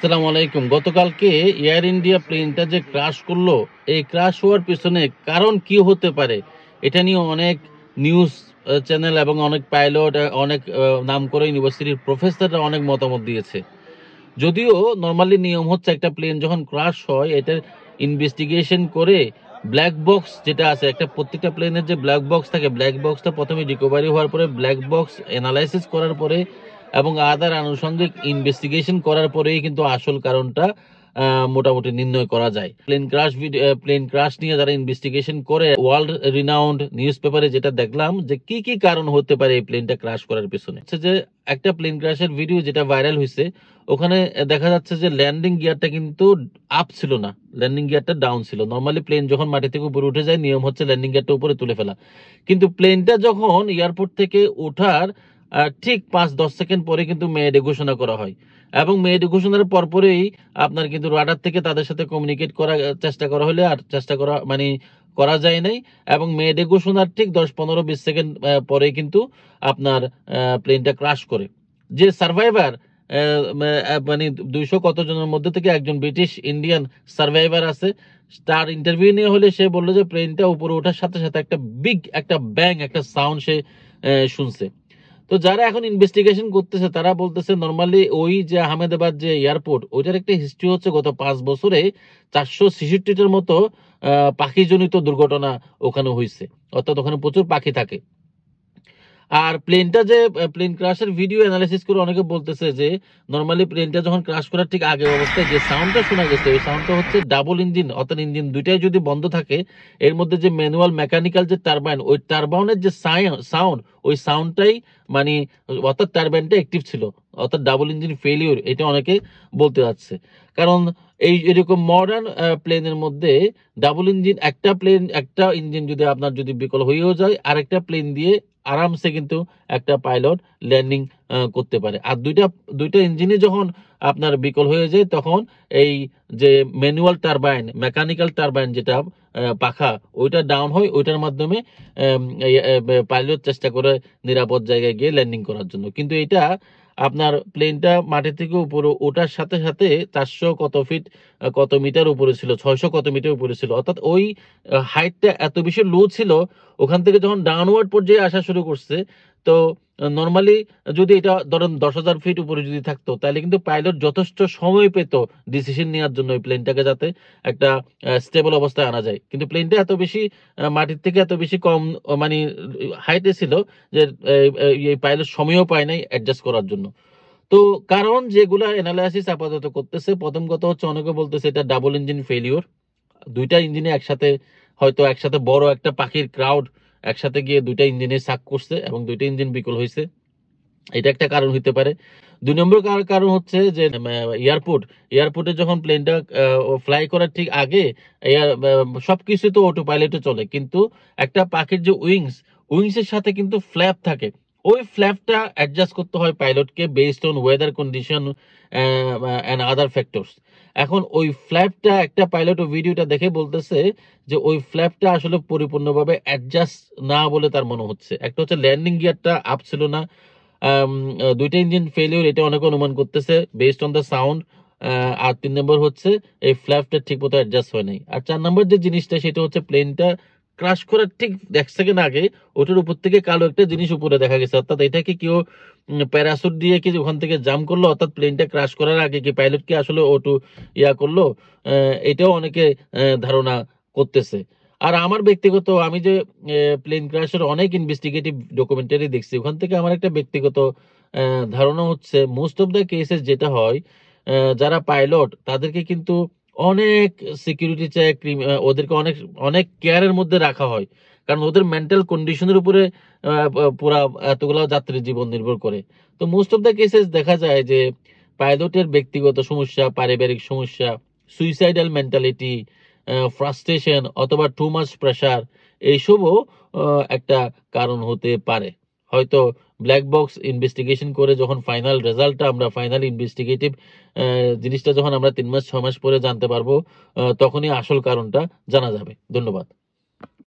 আসসালামু আলাইকুম। গতকালকে এয়ার ইন্ডিয়া প্লেনটা যে ক্রাশ করলো, এই ক্রাশ হওয়ার পিছনে কারণ কি হতে পারে, এটা নিয়ে অনেক নিউজ চ্যানেল এবং অনেক পাইলট, অনেক নাম করে ইউনিভার্সিটির প্রফেসররা অনেক মতামত দিয়েছে। যদিও নর্মালি নিয়ম হচ্ছে একটা প্লেন যখন ক্রাশ হয় এটার ইনভেস্টিগেশন করে ব্ল্যাক বক্স যেটা আছে, একটা প্রত্যেকটা প্লেনের যে ব্ল্যাক বক্স থাকে, ব্ল্যাক বক্সটা প্রথমে রিকভারি হওয়ার পরে ব্ল্যাক বক্স অ্যানালাইসিস করার পরে এবং আদার আনুষঙ্গিক ইনভেস্টিগেশন করার পরেই কিন্তু আসল কারণটা মোটামুটি নির্ণয় করা যায়। প্লেন ক্রাশ নিয়ে যারা ইনভেস্টিগেশন করে ওয়ার্ল্ড রিনাউন্ড নিউজ পেপারে যেটা দেখলাম যে কি কি কারণ হতে পারে এই প্লেনটা ক্রাশ করার পিছনে, যে একটা প্লেন ক্রাশের ভিডিও যেটা ভাইরাল হয়েছে, ওখানে দেখা যাচ্ছে যে ল্যান্ডিং গিয়ারটা কিন্তু আপ ছিল না, ল্যান্ডিং গিয়ারটা ডাউন ছিল। নর্মালি প্লেন যখন মাটি থেকে উপরে উঠে যায় নিয়ম হচ্ছে ল্যান্ডিং গিয়ারটা উপরে তুলে ফেলা, কিন্তু প্লেনটা যখন এয়ারপোর্ট থেকে ওঠার ঠিক 5-10 সেকেন্ড পরে কিন্তু মেয়েডে ঘোষণা করা হয় এবং মেয়েডে ঘোষণার পরপরেই আপনার কিন্তু রাডার থেকে তাদের সাথে কমিউনিকেট করার চেষ্টা করা হলে আর চেষ্টা করা মানে করা যায় নাই, এবং মেয়েডে ঘোষণার ঠিক 10-15-20 সেকেন্ড পরে কিন্তু আপনার প্লেনটা ক্রাশ করে। যে সার্ভাইভার মানে 200 কতজনের মধ্যে থেকে একজন ব্রিটিশ ইন্ডিয়ান সার্ভাইভার আছে, তার ইন্টারভিউ নিয়ে হলে সে বললো যে প্লেনটা উপরে ওঠার সাথে সাথে একটা বিগ একটা ব্যাং একটা সাউন্ড সে শুনছে। তো যারা এখন ইনভেস্টিগেশন করতেছে তারা বলতেছে নর্মালি ওই যে আহমেদাবাদ যে এয়ারপোর্ট, ওইটার একটা হিস্ট্রি হচ্ছে গত 5 বছরে 466টার মতো পাখিজনিত দুর্ঘটনা ওখানে হয়েছে, অর্থাৎ ওখানে প্রচুর পাখি থাকে। আর প্লেনটা যে প্লেন ক্রাশের ভিডিও অ্যানালাইসিস করে অনেকে বলতেছে যে নর্মালি প্লেনটা যখন ক্রাশ করার ঠিক আগের অবস্থায় যে সাউন্ডটা শোনা গেছে, ওই সাউন্ডটা হচ্ছে ডাবল ইঞ্জিন, অর্থাৎ ইঞ্জিন দুইটাই যদি বন্ধ থাকে, এর মধ্যে যে ম্যানুয়াল মেকানিক্যাল যে টারবাইন, ওই টারবাইনের যে সাউন্ড, ওই সাউন্ডটাই মানে অর্থাৎ টারবাইনটা অ্যাক্টিভ ছিল, অর্থাৎ ডাবল ইঞ্জিন ফেলিওর, এটা অনেকে বলতে যাচ্ছে। কারণ এই এরকম মডার্ন প্লেনের মধ্যে ডাবল ইঞ্জিন, একটা ইঞ্জিন যদি আপনার যদি বিকল হয়েও যায়, আরেকটা প্লেন দিয়ে আরামসে কিন্তু একটা পাইলট ল্যান্ডিং করতে পারে। আর দুইটা ইঞ্জিনে যখন আপনার বিকল হয়ে যায় তখন এই যে ম্যানুয়াল টারবাইন, মেকানিক্যাল টারবাইন যেটা পাখা, ওইটা ডাউন হয়, ওইটার মাধ্যমে পাইলট চেষ্টা করে নিরাপদ জায়গায় গিয়ে ল্যান্ডিং করার জন্য। কিন্তু এটা আপনার প্লেনটা মাটি থেকে উপরে ওঠার সাথে সাথে 400 কত ফিট কত মিটার উপরে ছিল, 600 কত মিটার উপরে ছিল, অর্থাৎ ওই হাইটটা এত বেশি লো ছিল, ওখান থেকে যখন ডাউনওয়ার্ড পর্যায়ে আসা শুরু করছে, তো নর্মালি যদি এটা ধরেন 10,000 ফিট উপরে যদি থাকতো তাহলে কিন্তু পাইলট যথেষ্ট সময় পেত ডিসিশন নেওয়ার জন্য ওই প্লেনটাকে যাতে একটা স্টেবল অবস্থায় আনা যায়। কিন্তু প্লেনটা এত বেশি মাটির থেকে এত বেশি কম মানে হাইটে ছিল যে এই পাইলট সময়ও পায় নাই অ্যাডজাস্ট করার জন্য। তো কারণ যেগুলা অ্যানালাইসিস আপাতত করতেছে, প্রথম কথা হচ্ছে অনেকে বলতেছে এটা ডাবল ইঞ্জিন ফেলিওর, দুইটা ইঞ্জিনে একসাথে বড় একটা পাখির ক্রাউড একসাথে গিয়ে দুইটা ইঞ্জিনে সাক করছে এবং দুইটা ইঞ্জিন বিকল হয়েছে, এটা একটা কারণ হইতে পারে। 2 নম্বর কারণ হচ্ছে যে এয়ারপোর্টে যখন প্লেনটা ফ্লাই করার ঠিক আগে সবকিছু তো অটো পাইলটে চলে, কিন্তু একটা পাখির যে উইংস এর সাথে কিন্তু ফ্ল্যাপ থাকে, ওই ফ্ল্যাপটা অ্যাডজাস্ট করতে হয় পাইলটকে based on weather condition and other factors. এখন ওই ফ্ল্যাপটা একটা পাইলট ও ভিডিওটা দেখে বলতেছে যে ওই ফ্ল্যাপটা আসলে পরিপূর্ণভাবে অ্যাডজাস্ট না বলে তার মনে হচ্ছে। একটা হচ্ছে ল্যান্ডিং গিয়ারটা আপ ছিল না, দুইটা ইঞ্জিন ফেলিওর, এটা অনেকে অনুমান করতেছে বেসড অন দ্য সাউন্ড। আর 3 নম্বর হচ্ছে এই ফ্ল্যাপটা ঠিক মতো অ্যাডজাস্ট হয় নাই। আর 4 নম্বর যে জিনিসটা সেটা হচ্ছে প্লেনটা ক্রাশ করার ঠিক 1 সেকেন্ড আগে ওটার উপর থেকে কালো একটা জিনিস উপরে দেখা গেছে, অর্থাৎ এটাকে কেউ প্যারাসুট দিয়ে কি ওখান থেকে জাম্প করলো, অর্থাৎ প্লেনটা ক্রাশ করার আগে কি পাইলট কি আসলে ওটু করলো, এটাও অনেকে ধারণা করতেছে। আর আমার ব্যক্তিগত, আমি যে প্লেন ক্রাশের অনেক ইনভেস্টিগেটিভ ডকুমেন্টারি দেখছি, ওখান থেকে আমার একটা ব্যক্তিগত ধারণা হচ্ছে মোস্ট অফ দ্য কেসেস যেটা হয়, যারা পাইলট তাদেরকে কিন্তু অনেক সিকিউরিটি চেক, ওদেরকে অনেক অনেক কেয়ারের মধ্যে রাখা হয়, কারণ ওদের মেন্টাল কন্ডিশনের উপরে পুরা এতগুলো যাত্রীর জীবন নির্ভর করে। তো মোস্ট অফ দ্য কেসেস দেখা যায় যে পাইলটের ব্যক্তিগত সমস্যা, পারিবারিক সমস্যা, সুইসাইডাল মেন্টালিটি, ফ্রাস্ট্রেশন অথবা টু মাচ প্রেশার, এইসবও একটা কারণ হতে পারে। হয়তো ব্ল্যাক বক্স ইনভেস্টিগেশন করে যখন ফাইনাল রেজাল্টটা আমরা ফাইনাল ইনভেস্টিগেটিভ জিনিসটা যখন আমরা 3 মাস 6 মাস পরে জানতে পারবো, তখনই আসল কারণটা জানা যাবে। ধন্যবাদ।